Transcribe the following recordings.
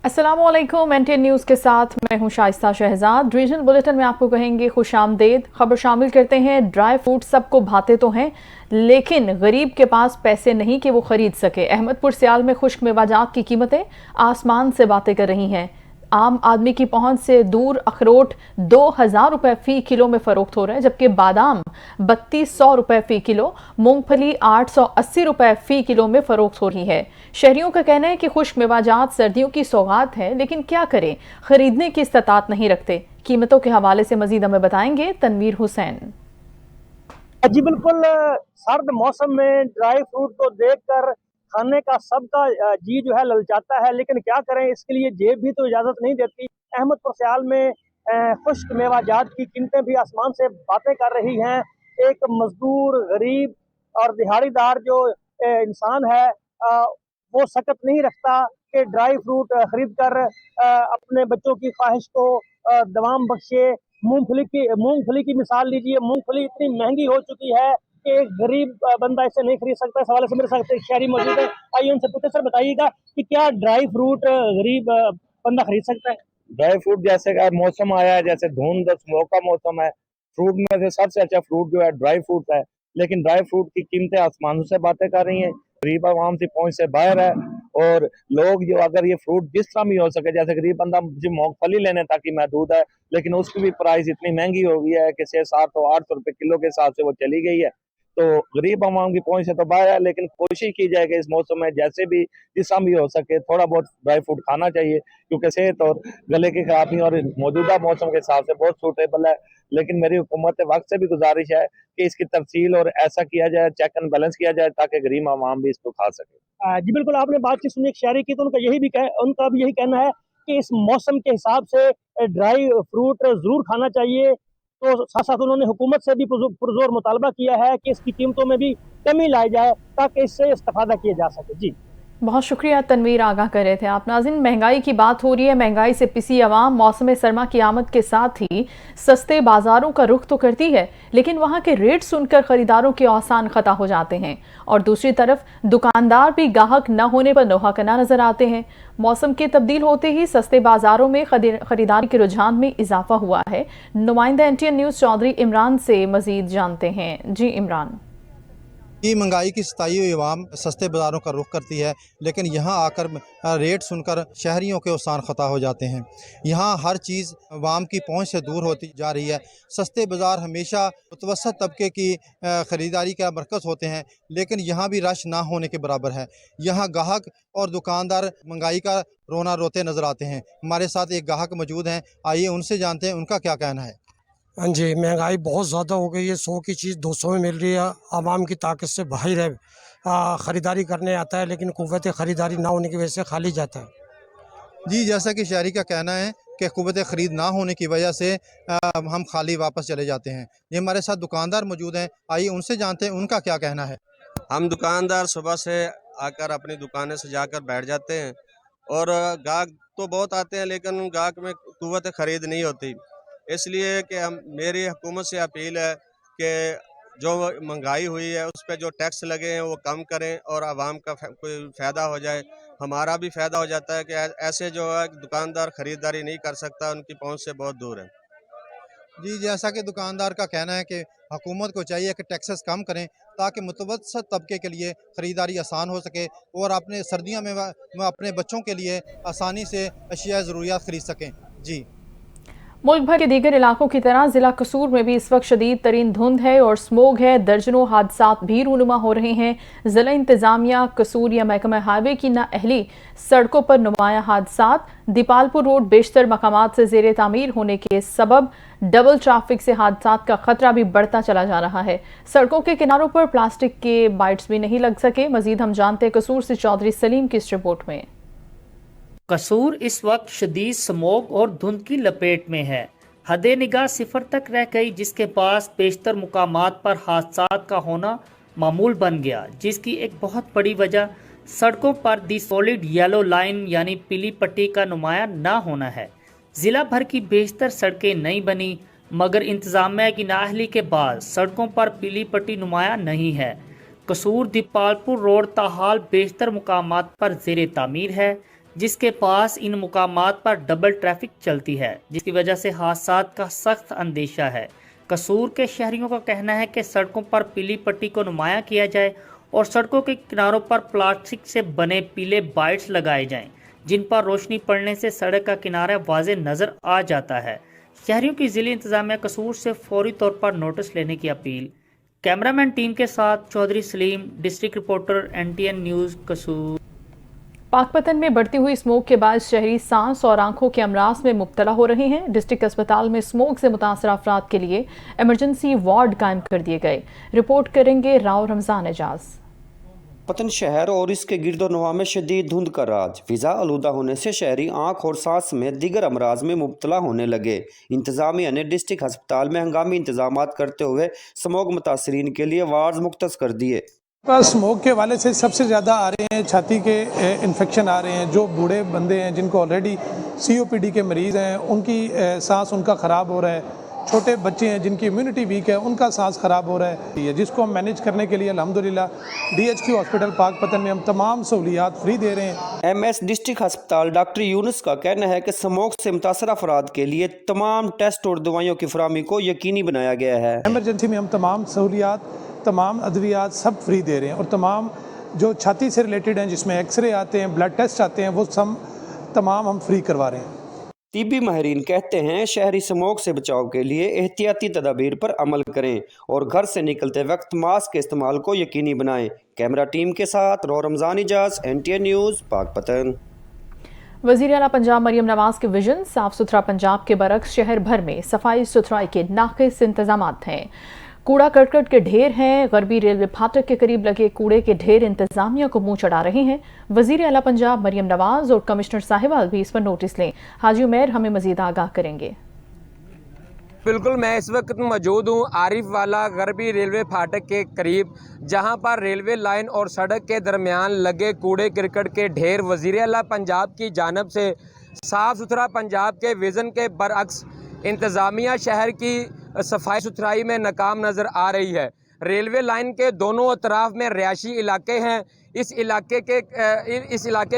अस्सलामुअलैकुम, NTN news के साथ मैं हूं शाइस्ता शहजाद। रीजनल बुलेटिन में आपको कहेंगे खुशामदीद। खबर शामिल करते हैं, ड्राई फ्रूट सबको भाते तो हैं लेकिन गरीब के पास पैसे नहीं कि वो खरीद सके। अहमदपुर सियाल में खुश्क मेवाजात की कीमतें आसमान से बातें कर रही हैं। आम आदमी की पहुंच से दूर अखरोट 2000 रुपए फी किलो में फरोख्त हो रहे हैं, जबकि बादाम 3200 रुपए फी किलो, मूंगफली 880 रुपए फी किलो में फरोख्त हो रही है। शहरियों का कहना है कि खुश्क मेवाजात सर्दियों की सौगात है, लेकिन क्या करें, खरीदने की इस्तात नहीं रखते। कीमतों के हवाले से मजीद हमें बताएंगे तनवीर हुसैन। जी बिल्कुल, सर्द मौसम में ड्राई फ्रूट को देखकर खाने का सबका जी जो है ललचाता है, लेकिन क्या करें, इसके लिए जेब भी तो इजाज़त नहीं देती। अहमदपुर सियाल में खुश्क मेवाजात की कीमतें भी आसमान से बातें कर रही हैं। एक मजदूर, गरीब और दिहाड़ीदार जो इंसान है, वो सकत नहीं रखता कि ड्राई फ्रूट खरीद कर अपने बच्चों की ख्वाहिश को दवाम बख्शे। मूंगफली की मिसाल लीजिए, मूंगफली इतनी महंगी हो चुकी है कि एक गरीब बंदा इसे नहीं खरीद सकता। इस हवाले से मेरे साथ एक शहरी मौजूद है, आइए उनसे पूछते। सर बताइएगा कि क्या ड्राई फ्रूट गरीब बंदा खरीद सकता है? ड्राई फ्रूट जैसे का मौसम आया है, जैसे धुंध स्मोक का मौसम है, फ्रूट में से सबसे अच्छा फ्रूट जो है ड्राई फ्रूट है। लेकिन ड्राई फ्रूट की कीमतें आसमानों से बातें कर रही हैं, गरीब आवाम की पहुंच से बाहर है। और लोग जो अगर ये फ्रूट जिस तरह भी हो सके, जैसे गरीब बंदा मूंगफली लेने तक ही महदूद है, लेकिन उसकी भी प्राइस इतनी महंगी हो गई है कि 600-700-800 रुपए किलो के हिसाब से वो चली गई है। तो गरीब आवाम की पहुंच से तो बाहर है, लेकिन कोशिश की जाए कि इस मौसम में जैसे भी जिस तरह भी हो सके थोड़ा बहुत ड्राई फ्रूट खाना चाहिए, क्योंकि सेहत और गले की खराबी और मौजूदा मौसम के हिसाब से बहुत सूटेबल है। लेकिन मेरी हुकूमत वक्त से भी गुजारिश है कि इसकी तफसील और ऐसा किया जाए, चेक एंड बैलेंस किया जाए, ताकि गरीब आवाम भी इसको खा सके। जी बिल्कुल, आपने बातचीत सुनी एक शहरी की, तो उनका भी यही कहना है कि इस मौसम के हिसाब से ड्राई फ्रूट जरूर खाना चाहिए। तो साथ साथ उन्होंने हुकूमत से भी पुरजोर मुतालबा किया है कि इसकी कीमतों में भी कमी लाई जाए ताकि इससे इस्तेफादा किया जा सके। जी बहुत शुक्रिया तनवीर, आगाह कर रहे थे आप। नाज़रीन, महंगाई की बात हो रही है। महंगाई से पिसी अवाम मौसम सरमा की आमद के साथ ही सस्ते बाजारों का रुख तो करती है, लेकिन वहां के रेट सुनकर खरीदारों के औसान खता हो जाते हैं। और दूसरी तरफ दुकानदार भी गाहक न होने पर नोहा कना नजर आते हैं। मौसम के तब्दील होते ही सस्ते बाजारों में खरीदारी के रुझान में इजाफा हुआ है। नुमाइंदा NTN न्यूज़ चौधरी इमरान से मजीद जानते हैं। जी इमरान। की महंगाई की सताई हुई आवाम सस्ते बाज़ारों का रुख करती है, लेकिन यहाँ आकर रेट सुनकर शहरियों के औसान ख़ता हो जाते हैं। यहाँ हर चीज़ आवाम की पहुँच से दूर होती जा रही है। सस्ते बाज़ार हमेशा मुतवसत तबके की ख़रीदारी का मरकज़ होते हैं, लेकिन यहाँ भी रश ना होने के बराबर है। यहाँ गाहक और दुकानदार महंगाई का रोना रोते नज़र आते हैं। हमारे साथ एक गाहक मौजूद हैं, आइए उनसे जानते हैं उनका क्या कहना है। हाँ जी, महंगाई बहुत ज़्यादा हो गई है। 100 की चीज़ 200 में मिल रही है। आवाम की ताकत से बाहर है। ख़रीदारी करने आता है, लेकिन कुव्वत ख़रीदारी ना होने की वजह से खाली जाता है। जी, जैसा कि शहरी का कहना है कि क़ुव्वत ख़रीद ना होने की वजह से हम खाली वापस चले जाते हैं। ये हमारे साथ दुकानदार मौजूद हैं, आइए उनसे जानते हैं उनका क्या कहना है। हम दुकानदार सुबह से आकर अपनी दुकानें सजाकर बैठ जाते हैं और गाहक तो बहुत आते हैं, लेकिन गाहक में क़ुव्वत ख़रीद नहीं होती। इसलिए कि मेरी हुकूमत से अपील है कि जो महंगाई हुई है उस पर जो टैक्स लगे हैं वो कम करें और आवाम का कोई फ़ायदा हो जाए। हमारा भी फ़ायदा हो जाता है कि ऐसे जो है दुकानदार ख़रीदारी नहीं कर सकता, उनकी पहुंच से बहुत दूर है। जी, जैसा कि दुकानदार का कहना है कि हुकूमत को चाहिए कि टैक्सेस कम करें ताकि मुतवसत तबके के लिए ख़रीदारी आसान हो सके और अपने सर्दियों में अपने बच्चों के लिए आसानी से अशिया ज़रूरियात ख़रीद सकें। जी, मुल्क भर के दीगर इलाकों की तरह जिला कसूर में भी इस वक्त शदीद तरीन धुंध है और स्मोग है। दर्जनों हादसात भी रूनुमा हो रहे हैं। जिला इंतजामिया कसूर या महकमा हाईवे की नाअहली सड़कों पर नुमाया हादसात। दीपालपुर रोड बेशतर मकामात से ज़ेरे तामीर होने के सबब डबल ट्रैफिक से हादसात का खतरा भी बढ़ता चला जा रहा है। सड़कों के किनारों पर प्लास्टिक के बाइट्स भी नहीं लग सके। मजीद हम जानते हैं कसूर से चौधरी सलीम की इस रिपोर्ट में। कसूर इस वक्त शदीद स्मोक और धुंध की लपेट में है। हद निगाह सिफर तक रह गई, जिसके पास बेशतर मुकामात पर हादसात का होना मामूल बन गया, जिसकी एक बहुत बड़ी वजह सड़कों पर दी सॉलिड येलो लाइन यानी पीली पट्टी का नुमाया ना होना है। ज़िला भर की बेशतर सड़कें नहीं बनी, मगर इंतजामिया की नाअहली के बाद सड़कों पर पीली पट्टी नुमाया नहीं है। कसूर दीपालपुर रोड ताहाल बेशतर मुकामात पर ज़ेरे तामीर है, जिसके पास इन मुकामात पर डबल ट्रैफिक चलती है, जिसकी वजह से हादसात का सख्त अंदेशा है। कसूर के शहरियों का कहना है कि सड़कों पर पीली पट्टी को नुमाया किया जाए और सड़कों के किनारों पर प्लास्टिक से बने पीले बाइट्स लगाए जाएं, जिन पर रोशनी पड़ने से सड़क का किनारा वाज़ेह नज़र आ जाता है। शहरियों की ज़िली इंतज़ामिया कसूर से फौरी तौर पर नोटिस लेने की अपील। कैमरामैन टीम के साथ Chaudhry Saleem, district reporter NTN news Kasur. Pakpattan में बढ़ती हुई स्मोक के बाद शहरी सांस और आंखों के अमराज में मुब्तला हो रहे हैं। डिस्ट्रिक्ट अस्पताल में स्मोक से मुतासर अफराद के लिए इमरजेंसी वार्ड कायम कर दिए गए। रिपोर्ट करेंगे राव रमजान एजाज। पतन शहर और इसके गिरदोनवा में शदीद धुंध का राज, फिजा आलूदा होने से शहरी आंख और सांस में दीगर अमराज में मुब्तला होने लगे। इंतजामिया ने डिस्ट्रिक्ट अस्पताल में हंगामी इंतजामात करते हुए स्मोक मुतासरीन के लिए वार्ड मुख्तस कर दिए। स्मोक के हवाले से सबसे ज़्यादा आ रहे हैं छाती के इन्फेक्शन आ रहे हैं। जो बूढ़े बंदे हैं जिनको ऑलरेडी COPD के मरीज़ हैं, उनकी सांस उनका ख़राब हो रहा है। छोटे बच्चे हैं जिनकी इम्यूनिटी वीक है, उनका सांस ख़राब हो रहा है, जिसको हम मैनेज करने के लिए अल्हम्दुलिल्लाह DHQ हॉस्पिटल पाकपतन में हम तमाम सहूलियात फ्री दे रहे हैं। MS डिस्ट्रिक्ट अस्पताल डॉक्टर यूनुस का कहना है कि स्मोक से मुतासर अफराद के लिए तमाम टेस्ट और दवाइयों की फराहमी को यकीनी बनाया गया है। एमरजेंसी में हम तमाम सहूलियात, तमाम अद्वियात सब फ्री दे रहे हैं और तमाम जो छाती से रिलेटेड हैं, जिसमें एक्सरे आते हैं, ब्लड टेस्ट आते हैं, वो सब तमाम हम फ्री करवा रहे हैं। तिब्बी माहिरीन कहते हैं शहरी स्मोक से बचाव के लिए एहतियाती तदाबीर पर अमल करें और घर से निकलते वक्त मास्क के इस्तेमाल को यकीनी बनाएं। कैमरा टीम के साथ राव रमजान इजाज, NTN न्यूज़ पाकपतन। वज़ीर आला पंजाब मरियम नवाज के विजन साफ सुथरा पंजाब के बरक्स शहर भर में सफाई सुथराई के नाक़िस इंतजामात हैं। कूड़ा करकट के ढेर हैं। गरबी रेलवे फाटक के करीब लगे कूड़े के ढेर इंतजामिया को मुंह चढ़ा रहे हैं। वज़ीर आला पंजाब मरियम नवाज और कमिश्नर साहिबाल भी इस पर नोटिस लें। हाजी उमैर हमें मजीद आगाह करेंगे। बिल्कुल, मैं इस वक्त मौजूद हूँ आरिफ वाला गरबी रेलवे फाटक के करीब, जहाँ पर रेलवे लाइन और सड़क के दरमियान लगे कूड़े करकट के ढेर वज़ीर आला पंजाब की जानिब से साफ़ सुथरा पंजाब के विज़न के बरअक्स इंतज़ामिया शहर की सफाई सुथराई में नाकाम नज़र आ रही है। रेलवे लाइन के दोनों अतराफ में रिहायशी इलाके हैं। इस इलाके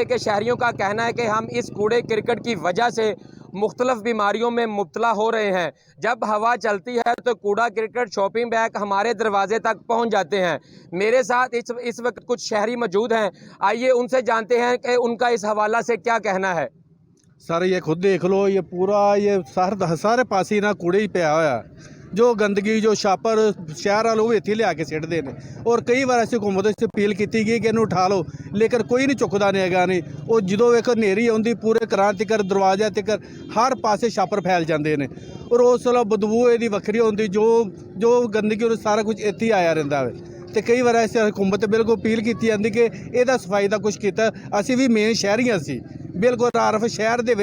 के शहरियों का कहना है कि हम इस कूड़े करकट की वजह से मुख्तलिफ बीमारियों में मुब्तला हो रहे हैं। जब हवा चलती है तो कूड़ा करकट शॉपिंग बैग हमारे दरवाजे तक पहुंच जाते हैं। मेरे साथ इस वक्त कुछ शहरी मौजूद हैं, आइए उनसे जानते हैं कि उनका इस हवाला से क्या कहना है। सर ये खुद देख लो, ये पूरा ये सारे पास ही ना कूड़े ही पिया होया। जो गंदगी जो छापर शहर वालों वो इत्थे लिया के सिटते हैं और कई बार ऐसी हुकूमत से अपील की गई कि इन्हू उठा लो, लेकिन कोई नहीं चुकता नहीं है। नहीं वो जो एक नेरी आती पूरे घरां तक दरवाजे तक हर पासे छापर फैल जाते हैं और उस वेले बदबू इसकी वक्री होती। जो गंदगी सारा कुछ इत्थे ही आया रहिंदा है। तो कई बार ऐसे हुकूमत बिल्कुल अपील की जाती कि यदा सफाई का कुछ किया। असी भी मेन शहरी असी बिल्कुल आरफ शहर के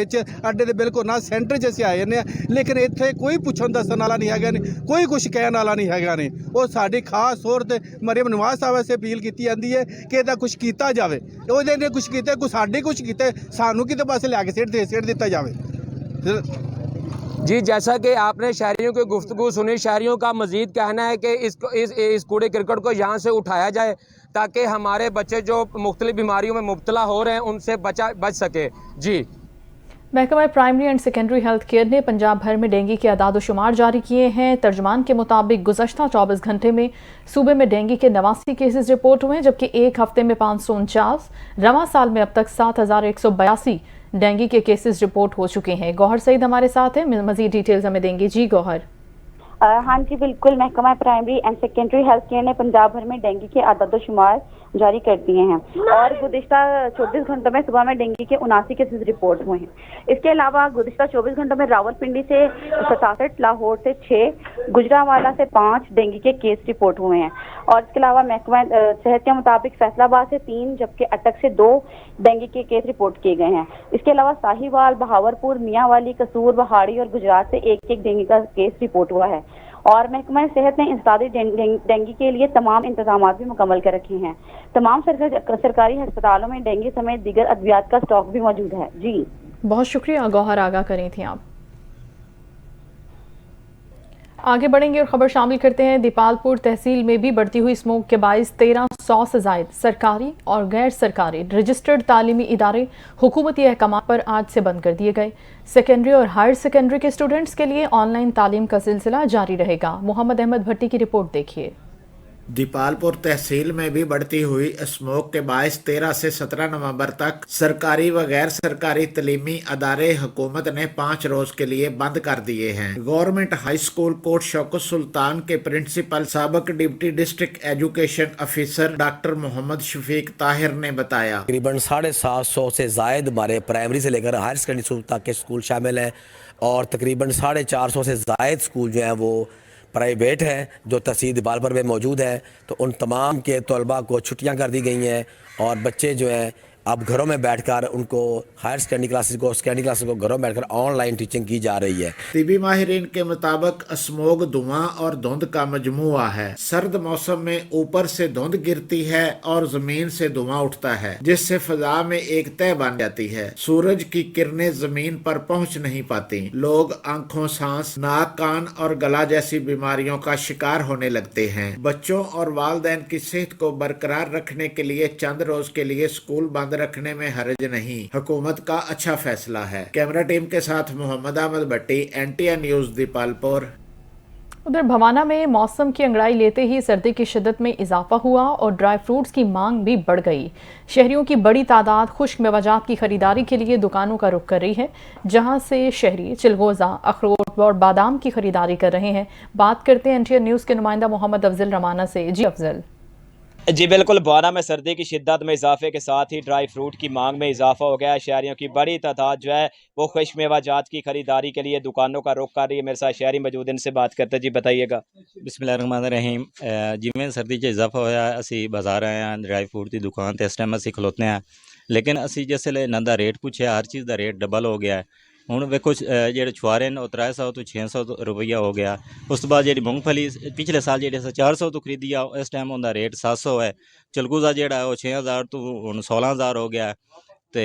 अड्डे के बिल्कुल ना सेंटर च असीं आ जाने, लेकिन इत्थे कोई पुछण दस्सण वाला नहीं है, कोई कुछ कहण वाला नहीं है। नहीं वो साडी खास तौर पर मरियम नवाज साहब से अपील की जाती है कि इहदा कुछ किया जाए। उहदे कुछ किया, कोई साडे कुछ किया, सानू किते पासे लिया के सिट दिता जाए। जी, जैसा कि आपने शहरियों की गुफ्तगू सुनी, शहरियों का मजीद कहना है कि इस कूड़े करकट को यहाँ से उठाया जाए ताकि हमारे बच्चे जो मुख्तलिफ बीमारियों में मुब्तला हो रहे हैं उनसे बच सके। जी, महकमा primary and secondary health care ने पंजाब भर में डेंगू के आदाद शुमार जारी किए हैं। तर्जमान के मुताबिक गुज़श्ता 24 घंटे में सूबे में डेंगू के 89 केसेस रिपोर्ट हुए हैं, जबकि एक हफ्ते में 549। रवां साल में अब तक 7182 डेंगू के केसेस रिपोर्ट हो चुके हैं। गौहर सईद हमारे साथ हैं, मजीद डिटेल्स हमें देंगे। जी गौहर। हाँ जी बिल्कुल, महकमा primary and secondary health care ने पंजाब भर में डेंगू के आदाद शुमार जारी कर दिए हैं और गुज़िश्ता 24 घंटों में सुबह में डेंगू के 79 केसेस रिपोर्ट हुए हैं। इसके अलावा गुज़िश्ता 24 घंटों में रावलपिंडी से 67, लाहौर से 6, गुजरांवाला से 5 डेंगू के केस रिपोर्ट हुए हैं। और इसके अलावा महकमा सेहत के मुताबिक फैसलाबाद से 3 जबकि अटक से 2 डेंगू के केस रिपोर्ट किए गए हैं। इसके अलावा साहिवाल, बहावरपुर, मियांवाली, कसूर, बहाड़ी और गुजरात से एक डेंगू का केस रिपोर्ट हुआ है। और महकमा सेहत ने इंसदादी डेंगू के लिए तमाम इंतजाम भी मुकम्मल कर रखे हैं। तमाम सरकारी अस्पतालों में डेंगू समेत दीगर अद्वियात का स्टॉक भी मौजूद है। जी बहुत शुक्रिया गौहर, आगाह करी थी आप। आगे बढ़ेंगे और खबर शामिल करते हैं। दीपालपुर तहसील में भी बढ़ती हुई स्मोक के बाइस 1300 से जायद सरकारी और गैर सरकारी रजिस्टर्ड तालीमी इदारे हुकूमती अहकाम पर आज से बंद कर दिए गए। सेकेंडरी और हायर सेकेंडरी के स्टूडेंट्स के लिए ऑनलाइन तालीम का सिलसिला जारी रहेगा। मोहम्मद अहमद भट्टी की रिपोर्ट देखिए। दीपालपुर तहसील में भी बढ़ती हुई स्मोक के बायस 13 से 17 नवंबर तक सरकारी व गैर सरकारी तलीमी अदारे हुकूमत ने 5 रोज के लिए बंद कर दिए हैं। Government high school Kot Shaukat Sultan के प्रिंसिपल साबिक deputy district education officer doctor Mohammad Shafiq Tahir ने बताया, तकरीबन 750 से जायद हमारे प्राइमरी से लेकर हायर सेकेंडरी स्कूल तक के स्कूल शामिल हैं और तकरीबन 450 से जायद स्कूल जो हैं वो प्राइवेट है जो तहसील दीपालपुर में मौजूद है। तो उन तमाम के तलबा को छुट्टियां कर दी गई हैं और बच्चे जो हैं अब घरों में बैठकर उनको हायर सेकेंडरी क्लासेस को सेकेंडरी क्लासेस को घरों में बैठकर ऑनलाइन टीचिंग की जा रही है। तिबी माहिरीन के मुताबिक स्मोग धुआं और धुंध का मजमुआ है। सर्द मौसम में ऊपर से धुंध गिरती है और जमीन से धुआं उठता है जिससे फजा में एक तह बन जाती है। सूरज की किरणें जमीन पर पहुंच नहीं पाती। लोग आंखों, सांस, नाक, कान और गला जैसी बीमारियों का शिकार होने लगते हैं। बच्चों और वालिदैन की सेहत को बरकरार रखने के लिए चंद रोज के लिए स्कूल बंद रखने में हर्ज नहीं। हुकूमत का अच्छा फैसला है। कैमरा टीम के साथ मोहम्मद अहमद भट्टी, NTN न्यूज़ दीपालपुर। उधर भवाना में मौसम की अंगड़ाई लेते ही सर्दी की शिद्दत में इजाफा हुआ और ड्राई फ्रूट्स की मांग भी बढ़ गई। शहरियों की बड़ी तादाद खुश्क मेवाजात की खरीदारी के लिए दुकानों का रुख कर रही है, जहां से शहरी चिलगोजा, अखरोट और बादाम की खरीदारी कर रहे हैं। बात करते हैं NTN न्यूज़ के नुमाइंदा मोहम्मद अफजल रमाना से। जी अफजल। जी बिल्कुल, भवाना में सर्दी की शिद्दत में इजाफे के साथ ही ड्राई फ्रूट की मांग में इजाफा हो गया है। शहरियों की बड़ी तादाद जो है वो खुश्क मेवाजात की खरीदारी के लिए दुकानों का रुख कर रही है। मेरे साथ शहरी मौजूद, इनसे बात करते हैं। जी बताइएगा। बिस्मिल्लाहिर्रहमानिर्रहीम। जिमें सर्दी 'ਚ इजाफा होया ਅਸੀਂ ਬਾਜ਼ਾਰ ਆਏ ਹਾਂ ਡਰਾਈ ਫਰੂਟ ਦੀ ਦੁਕਾਨ ਤੇ ਇਸ ਟਾਈਮ ਅਸੀਂ ਖਲੋਤੇ ਹਾਂ ਲੇਕਿਨ ਅਸੀਂ ਜਿਸ ਵੇਲੇ ਇਹਨਾਂ ਦਾ ਰੇਟ ਪੁੱਛਿਆ ਹਰ ਚੀਜ਼ ਦਾ ਰੇਟ ਡਬਲ ਹੋ ਗਿਆ। ਹੁਣ ਵੇਖੋ ਜਿਹੜੇ ਛੁਆਰੇ ਨੇ ਉਹ 300 ਤੋਂ 600 ਰੁਪਈਆ ਹੋ ਗਿਆ। ਉਸ ਤੋਂ ਬਾਅਦ ਜਿਹੜੀ ਮੂੰਗਫਲੀ ਪਿਛਲੇ ਸਾਲ ਜਿਹੜੀ 400 ਤੋਂ ਖਰੀਦੀ ਆ ਇਸ ਟਾਈਮ ਉਹਦਾ ਰੇਟ 700 ਹੈ। ਚਲਗੂਜ਼ਾ ਜਿਹੜਾ ਉਹ 6000 ਤੋਂ ਹੁਣ 16000 ਹੋ ਗਿਆ ਤੇ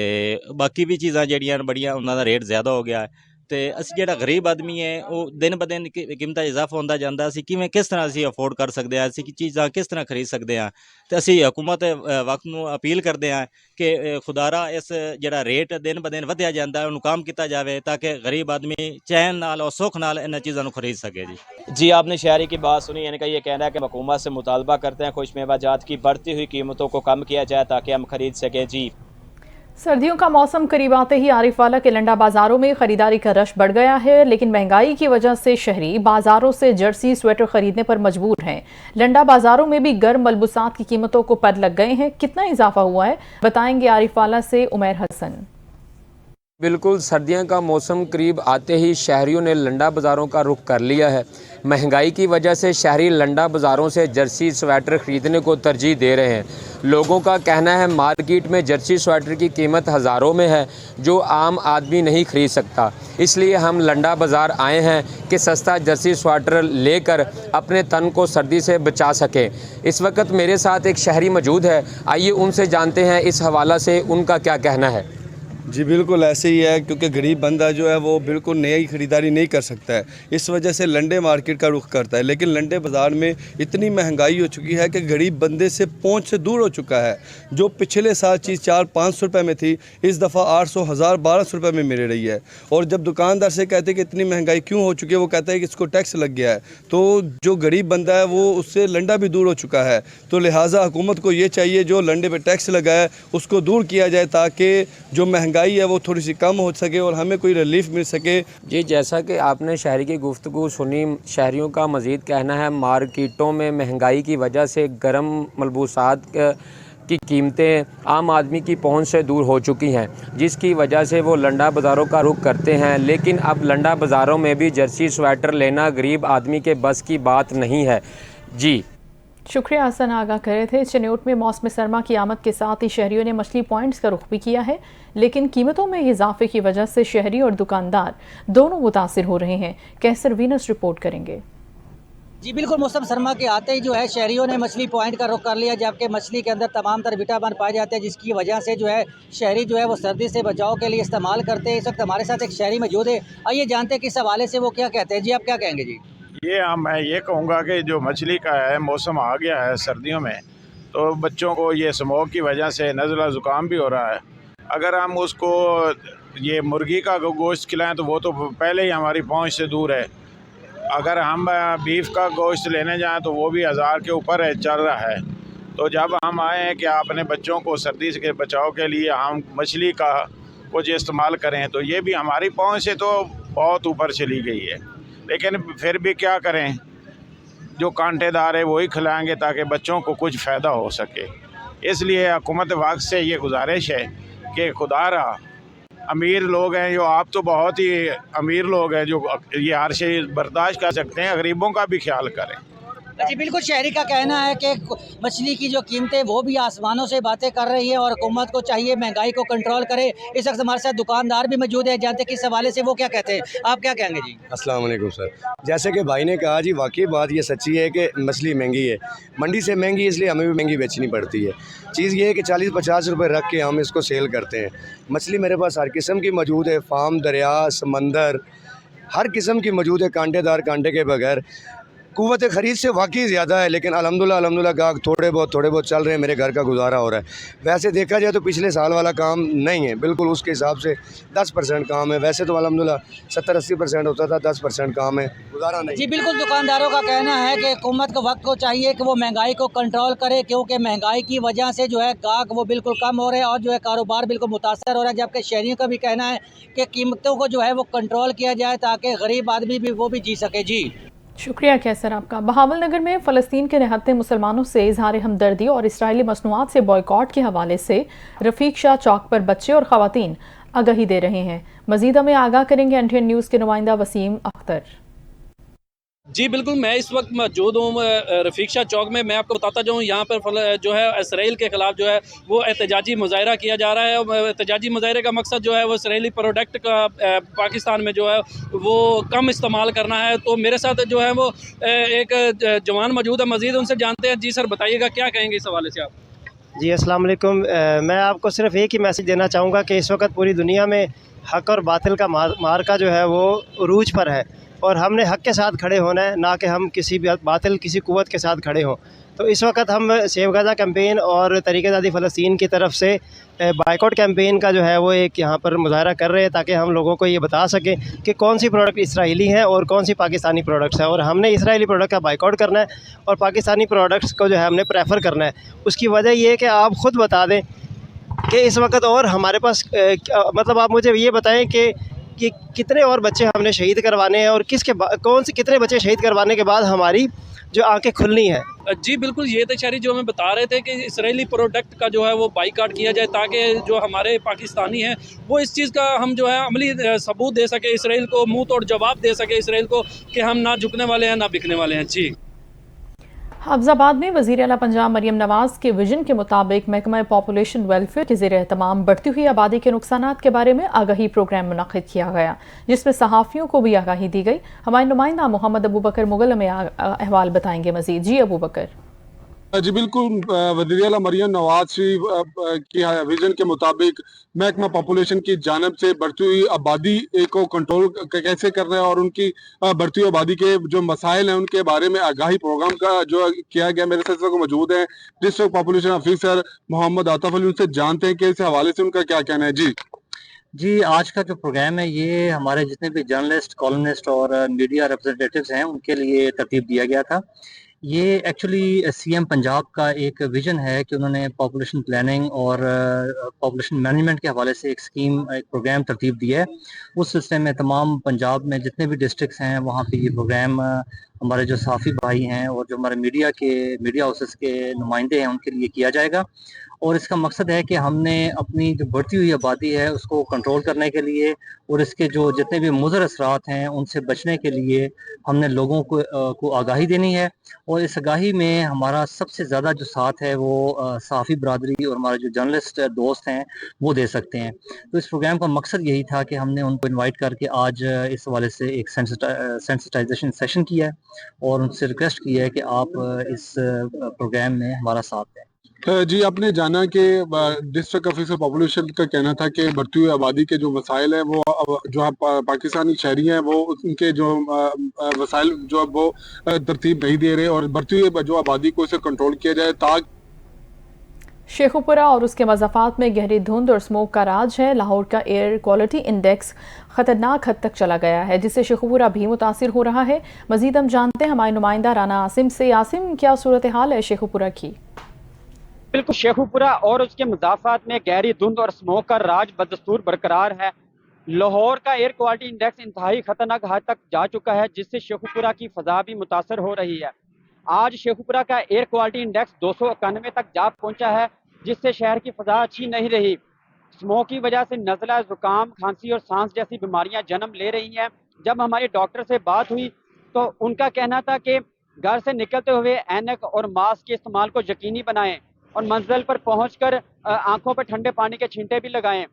ਬਾਕੀ ਵੀ ਚੀਜ਼ਾਂ ਜਿਹੜੀਆਂ ਬੜੀਆਂ ਉਹਨਾਂ ਦਾ ਰੇਟ ਜ਼ਿਆਦਾ ਹੋ ਗਿਆ। ਤੇ ਅਸੀਂ ਜਿਹੜਾ ਗਰੀਬ ਆਦਮੀ ਹੈ ਉਹ ਦਿਨ ਬ ਦਿਨ ਕੀਮਤਾਂ ਇਜ਼ਾਫਾ ਹੁੰਦਾ ਜਾਂਦਾ। ਅਸੀਂ ਕਿਸ ਤਰ੍ਹਾਂ ਅਸੀਂ ਅਫੋਰਡ ਕਰ ਸਕਦੇ ਹਾਂ, ਅਸੀਂ ਚੀਜ਼ਾਂ ਕਿਸ ਤਰ੍ਹਾਂ ਖਰੀਦ ਸਕਦੇ ਹਾਂ। ਤੇ ਅਸੀਂ ਹਕੂਮਤ ਵਕਤ ਨੂੰ ਅਪੀਲ ਕਰਦੇ ਹਾਂ ਕਿ ਖੁਦਾਰਾ ਇਸ ਜਿਹੜਾ ਰੇਟ ਦਿਨ ਬ ਦਿਨ ਵਧਿਆ ਜਾਂਦਾ ਉਹਨੂੰ ਕੰਮ ਕੀਤਾ ਜਾਵੇ ਤਾਂ ਕਿ ਗਰੀਬ ਆਦਮੀ ਚੈਨ ਨਾਲ और सुख नाल इन चीज़ों को खरीद सके। जी आपने शहरी की बात सुनी, इनका ये कहना है कि हुकूमत से मुतालबा करते हैं खुश्क मेवाजात की बढ़ती हुई कीमतों को कम किया जाए ताकि हम खरीद सकें। जी सर्दियों का मौसम करीब आते ही आरिफवाला के लंडा बाजारों में खरीदारी का रश बढ़ गया है, लेकिन महंगाई की वजह से शहरी बाजारों से जर्सी स्वेटर खरीदने पर मजबूर हैं। लंडा बाजारों में भी गर्म मलबूसात की कीमतों को पर लग गए हैं। कितना इजाफा हुआ है बताएंगे आरिफवाला से उमैर हसन। बिल्कुल, सर्दियों का मौसम करीब आते ही शहरियों ने लंडा बाज़ारों का रुख कर लिया है। महंगाई की वजह से शहरी लंडा बाज़ारों से जर्सी स्वेटर ख़रीदने को तरजीह दे रहे हैं। लोगों का कहना है मार्केट में जर्सी स्वेटर की कीमत हज़ारों में है जो आम आदमी नहीं खरीद सकता। इसलिए हम लंडा बाज़ार आए हैं कि सस्ता जर्सी स्वेटर लेकर अपने तन को सर्दी से बचा सकें। इस वक्त मेरे साथ एक शहरी मौजूद है, आइए उनसे जानते हैं इस हवाला से उनका क्या कहना है। जी बिल्कुल ऐसे ही है, क्योंकि गरीब बंदा जो है वो बिल्कुल नई ख़रीदारी नहीं कर सकता है, इस वजह से लंडे मार्केट का रुख करता है। लेकिन लंडे बाज़ार में इतनी महंगाई हो चुकी है कि गरीब बंदे से पहुंच से दूर हो चुका है। जो पिछले साल चीज़ 400-500 रुपये में थी इस दफ़ा 800, 1000, 1200 रुपये में मिल रही है। और जब दुकानदार से कहते हैं कि इतनी महंगाई क्यों हो चुकी है, वो कहता है कि इसको टैक्स लग गया है। तो जो गरीब बंदा है वो उससे लंडा भी दूर हो चुका है। तो लिहाजा हुकूमत को ये चाहिए जो लंडे पर टैक्स लगा है उसको दूर किया जाए ताकि जो महंगाई है वो थोड़ी सी कम हो सके और हमें कोई रिलीफ मिल सके। जी जैसा कि आपने शहरी की गुफ्तगू सुनी, शहरियों का मज़ीद कहना है मार्केटों में महंगाई की वजह से गर्म मलबूसात की कीमतें आम आदमी की पहुंच से दूर हो चुकी हैं, जिसकी वजह से वो लंडा बाज़ारों का रुख करते हैं। लेकिन अब लंडा बाज़ारों में भी जर्सी स्वेटर लेना गरीब आदमी के बस की बात नहीं है। जी शुक्रिया हसन, आगाह कर रहे थे। चनियोट में मौसम सरमा की आमद के साथ ही शहरियों ने मछली पॉइंट्स का रुख भी किया है, लेकिन कीमतों में इजाफे की वजह से शहरी और दुकानदार दोनों मुतासिर हो रहे हैं। कैसर वीनस रिपोर्ट करेंगे। जी बिल्कुल, मौसम सरमा के आते ही जो है शहरियों ने मछली पॉइंट का रुख कर लिया, जबकि मछली के अंदर तमाम तरह विटामिन पाए जाते हैं, जिसकी वजह से जो है शहरी जो है वो सर्दी से बचाव के लिए इस्तेमाल करते हैं। इस वक्त हमारे साथ एक शहरी मौजूद है, आइए जानते हैं किस हवाले से वो क्या कहते हैं। जी आप क्या कहेंगे। जी मैं ये कहूँगा कि जो मछली का है मौसम आ गया है सर्दियों में, तो बच्चों को ये स्मोक की वजह से नज़ला ज़ुकाम भी हो रहा है। अगर हम उसको ये मुर्गी का गोश्त खिलाएं तो वो तो पहले ही हमारी पहुंच से दूर है। अगर हम बीफ का गोश्त लेने जाएं तो वो भी 1000 के ऊपर है, चल रहा है। तो जब हम आए हैं कि अपने बच्चों को सर्दी के बचाव के लिए हम मछली का कुछ इस्तेमाल करें, तो ये भी हमारी पहुंच से तो बहुत ऊपर चली गई है, लेकिन फिर भी क्या करें, जो कांटेदार है वही खिलाएंगे ताकि बच्चों को कुछ फ़ायदा हो सके। इसलिए हुकूमत वक्त से ये गुजारिश है कि खुदारा अमीर लोग हैं, जो आप तो बहुत ही अमीर लोग हैं जो ये हर चीज़ बर्दाश्त कर सकते हैं, गरीबों का भी ख्याल करें। जी बिल्कुल, शहरी का कहना है कि मछली की जो कीमतें वो भी आसमानों से बातें कर रही है और हुकूमत को चाहिए महंगाई को कंट्रोल करे। इस वक्त हमारे साथ दुकानदार भी मौजूद है, जानते कि इस हवाले से वो क्या कहते हैं। आप क्या कहेंगे जी? अस्सलाम वालेकुम सर। जैसे कि भाई ने कहा जी, वाकई बात ये सच्ची है कि मछली महंगी है, मंडी से महंगी, इसलिए हमें भी महंगी बेचनी पड़ती है। चीज़ ये है कि 40-50 रुपये रख के हम इसको सेल करते हैं। मछली मेरे पास हर किस्म की मौजूद है, फार्म, दरिया, समंदर, हर किस्म की मौजूद है, कांटेदार, कांटे के बगैर। कुव्वत ख़रीद से वाकई ज़्यादा है, लेकिन अल्हम्दुलिल्लाह गाहक थोड़े बहुत चल रहे हैं, मेरे घर का गुजारा हो रहा है। वैसे देखा जाए तो पिछले साल वाला काम नहीं है, बिल्कुल उसके हिसाब से 10% काम है। वैसे तो अल्हम्दुलिल्लाह 70-80% होता था, 10% काम है, गुजारा नहीं। जी बिल्कुल, दुकानदारों का कहना है कि हुकूमत को वक्त को चाहिए कि वो महंगाई को कंट्रोल करे, क्योंकि महंगाई की वजह से जो है गाहक वो बिल्कुल कम हो रहे हैं और जो है कारोबार बिल्कुल मुतासर हो रहा है। जबकि शहरियों का भी कहना है कि कीमतों को जो है वो कंट्रोल किया जाए ताकि गरीब आदमी भी वो भी जी सके। जी शुक्रिया कैसर आपका। बहावल नगर में फ़लस्तीन के निहत्ते मुसलमानों से इजहार हमदर्दी और इसराइली मसनूआत से बॉयकॉट के हवाले से रफ़ीक शाह चौक पर बच्चे और ख़वातीन आगाही दे रहे हैं। मज़ीद हमें आगाह करेंगे NTN न्यूज़ के नुमाइंदा वसीम अख्तर। जी बिल्कुल, मैं इस वक्त मौजूद हूँ रफ़ीक शाह चौक में। मैं आपको बताता जाऊँ, यहाँ पर जो है इसराइल के ख़िलाफ़ जो है वो एहतजाजी मुज़ाहरा किया जा रहा है। एहतजाजी मुज़ाहरे का मकसद जो है वो इसराइली प्रोडक्ट का पाकिस्तान में जो है वो कम इस्तेमाल करना है। तो मेरे साथ जो है वो एक जवान मौजूद है, मज़ीद उनसे जानते हैं। जी सर, बताइएगा क्या कहेंगे इस हवाले से आप? जी अस्सलाम वालेकुम। मैं आपको सिर्फ एक ही मैसेज देना चाहूँगा कि इस वक्त पूरी दुनिया में हक़ और बातिल का मार्का जो है वो उरूज पर है और हमने हक़ के साथ खड़े होना है, ना कि हम किसी बातिल किसी कुव्वत के साथ खड़े हों। तो इस वक्त हम सेव गाज़ा कैंपेन और तरीक़े-ए-ज़ादी फ़लस्तीन की तरफ से बाइकआउट कैंपेन का जो है वो एक यहाँ पर मुज़ाहरा कर रहे हैं, ताकि हम लोगों को ये बता सकें कि कौन सी प्रोडक्ट इसराइली है और कौन सी पाकिस्तानी प्रोडक्ट्स है। और हमने इसराइली प्रोडक्ट का बाइकआउट करना है और पाकिस्तानी प्रोडक्ट्स को जो है हमने प्रेफर करना है। उसकी वजह ये है कि आप ख़ुद बता दें कि इस वक्त और हमारे पास मतलब आप मुझे ये बताएँ कि कितने और बच्चे हमने शहीद करवाने हैं और कितने बच्चे शहीद करवाने के बाद हमारी जो आंखें खुलनी है। जी बिल्कुल, ये तो शहरी जो हमें बता रहे थे कि इसराइली प्रोडक्ट का जो है वो बाइकाट किया जाए, ताकि जो हमारे पाकिस्तानी हैं वो इस चीज़ का हम जो है अमली सबूत दे सके, इसराइल को मुंह तोड़ जवाब दे सके इसराइल को कि हम ना झुकने वाले हैं ना बिकने वाले हैं। जी हफ्जाबाद में वज़ीर आला पंजाब मरियम नवाज़ के विजन के मुताबिक महकमा पॉपुलेशन वेलफेयर के ज़ेर एहतमाम बढ़ती हुई आबादी के नुकसानात के बारे में आगाही प्रोग्राम मुनक़िद किया गया, जिसमें सहाफ़ियों को भी आगाही दी गई। हमारे नुमाइंदा मोहम्मद अबू बकर मुगल हमें अहवाल बताएंगे मज़ीद। जी अबू बकर। जी बिल्कुल, वज़ीर आला मरियम नवाज की विजन के मुताबिक महकमा पॉपुलेशन की जानब से बढ़ती हुई आबादी को कंट्रोल कैसे करना है और उनकी बढ़ती हुई आबादी के जो मसाइल हैं उनके बारे में आगाही प्रोग्राम का जो किया गया। मेरे साथ को मौजूद है district population officer Mohammad Atif Ali, उनसे जानते हैं कि इस हवाले से उनका क्या कहना है। जी आज का जो प्रोग्राम है ये हमारे जितने भी जर्नलिस्ट, कॉलमनिस्ट और मीडिया रिप्रेजेंटेटिव्स हैं उनके लिए तरतीब दिया गया था। ये एक्चुअली सीएम पंजाब का एक विजन है कि उन्होंने पॉपुलेशन प्लानिंग और पॉपुलेशन मैनेजमेंट के हवाले से एक स्कीम, एक प्रोग्राम तरतीब दिया है। उस सिलसिले में तमाम पंजाब में जितने भी डिस्ट्रिक्ट्स हैं वहाँ पे ये प्रोग्राम हमारे जो साफ़ी भाई हैं और जो हमारे मीडिया हाउसेस के नुमाइंदे हैं उनके लिए किया जाएगा। और इसका मकसद है कि हमने अपनी जो बढ़ती हुई आबादी है उसको कंट्रोल करने के लिए और इसके जो जितने भी मुज़र असरात हैं उनसे बचने के लिए हमने लोगों को आगाही देनी है। और इस आगाही में हमारा सबसे ज़्यादा जो साथ है वो साफ़ी बरादरी और हमारे जो जर्नलिस्ट दोस्त हैं वो दे सकते हैं। तो इस प्रोग्राम का मकसद यही था कि हमने उनको इन्वाइट करके आज इस हवाले से एक सेंसिटाइजेशन सेशन किया है और उनसे रिक्वेस्ट की है कि आप इस प्रोग्राम में हमारा साथ दें। जी, आपने जाना कि डिस्ट्रिक्ट ऑफिसर पॉपुलेशन का कहना था कि बढ़ती हुई आबादी के जो मसाइल हैं वो अब जो है पाकिस्तानी शहरी हैं वो उनके जो वसाइल जो वो तरतीब नहीं दे रहे और बढ़ती हुई जो आबादी को इसे कंट्रोल किया जाए ताकि शेखुपुरा और उसके मज़ाफ़ात में गहरी धुंध और स्मोक का राज है। लाहौर का एयर क्वालिटी इंडेक्स ख़तरनाक हद तक चला गया है जिससे शेखुपुरा भी मुतासिर हो रहा है। मज़ीद हम जानते हैं हमारे नुमाइंदा राना आसिम से। आसिम, क्या सूरत हाल है शेखुपुरा की? बिल्कुल, शेखुपुरा और उसके मज़ाफ़ात में गहरी धुंध और स्मोक का राज बदस्तूर बरकरार है। लाहौर का एयर क्वालिटी इंडेक्स इंतहाई खतरनाक हद तक जा चुका है जिससे शेखुपुरा की फ़ज़ा भी मुतासर हो रही है। आज शेखुपुरा का एयर क्वालिटी इंडेक्स 291 तक जा पहुंचा है जिससे शहर की फ़ज़ा अच्छी नहीं रही। स्मोक की वजह से नज़ला, ज़ुकाम, खांसी और सांस जैसी बीमारियां जन्म ले रही हैं। जब हमारे डॉक्टर से बात हुई तो उनका कहना था कि घर से निकलते हुए ऐनक और मास्क के इस्तेमाल को यकीनी बनाएं और मंजिल पर पहुंचकर आंखों पर ठंडे पानी के छींटे भी लगाएं।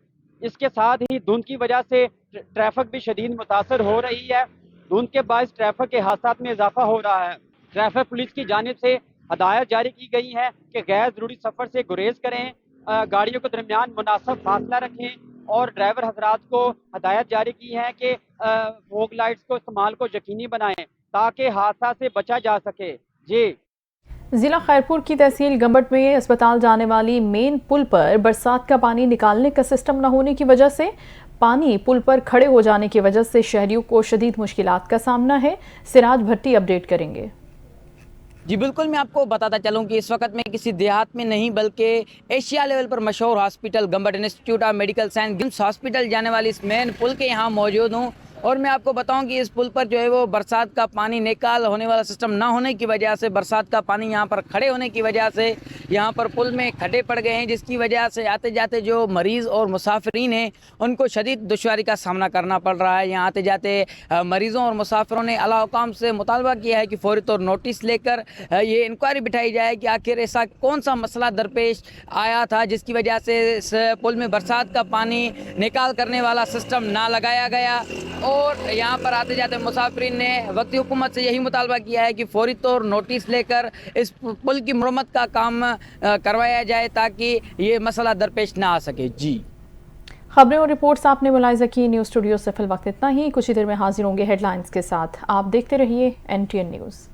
इसके साथ ही धुंध की वजह से ट्रैफिक भी शदीद मुतासर हो रही है। धुंध के बायस ट्रैफिक के हादसात में इजाफा हो रहा है। ट्रैफिक पुलिस की जानिब से हदायत जारी की गई है कि गैर ज़रूरी सफ़र से गुरेज करें, गाड़ियों के दरमियान मुनासिब फासला रखें और ड्राइवर हजरात को हदायत जारी की है कि फोग लाइट्स को इस्तेमाल को यकीनी बनाएं ताकि हादसा से बचा जा सके। जी, ज़िला खैरपुर की तहसील गंबट में अस्पताल जाने वाली मेन पुल पर बरसात का पानी निकालने का सिस्टम न होने की वजह से पानी पुल पर खड़े हो जाने की वजह से शहरियों को शदीद मुश्किलात का सामना है। सिराज भट्टी अपडेट करेंगे। जी बिल्कुल, मैं आपको बताता चलूं कि इस वक्त मैं किसी देहात में नहीं बल्कि एशिया लेवल पर मशहूर hospital Gambat institute of medical science GIMS hospital जाने वाली इस मेन पुल के यहाँ मौजूद हूँ। और मैं आपको बताऊं कि इस पुल पर जो है वो बरसात का पानी निकाल होने वाला सिस्टम ना होने की वजह से, बरसात का पानी यहाँ पर खड़े होने की वजह से यहाँ पर पुल में खड्डे पड़ गए हैं जिसकी वजह से आते जाते जो मरीज़ और मुसाफिरीन हैं उनको शदीद दुश्वारी का सामना करना पड़ रहा है। यहाँ आते जाते मरीज़ों और मुसाफिरों ने आला हुकाम से मुतालबा किया है कि फौरी तौर नोटिस लेकर ये इंक्वायरी बिठाई जाए कि आखिर ऐसा कौन सा मसला दरपेश आया था जिसकी वजह से इस पुल में बरसात का पानी निकाल करने वाला सिस्टम ना लगाया गया। और यहाँ पर आते जाते मुसाफिरीन ने वक्ती हुकूमत से यही मुतालबा किया है कि फौरी तौर नोटिस लेकर इस पुल की मरम्मत का काम करवाया जाए ताकि ये मसला दरपेश ना आ सके। जी, खबरें और रिपोर्ट्स आपने मुलाहिजा की। न्यूज़ स्टूडियो से फिल वक्त इतना ही। कुछ ही देर में हाजिर होंगे हेडलाइंस के साथ। आप देखते रहिए NTN न्यूज़।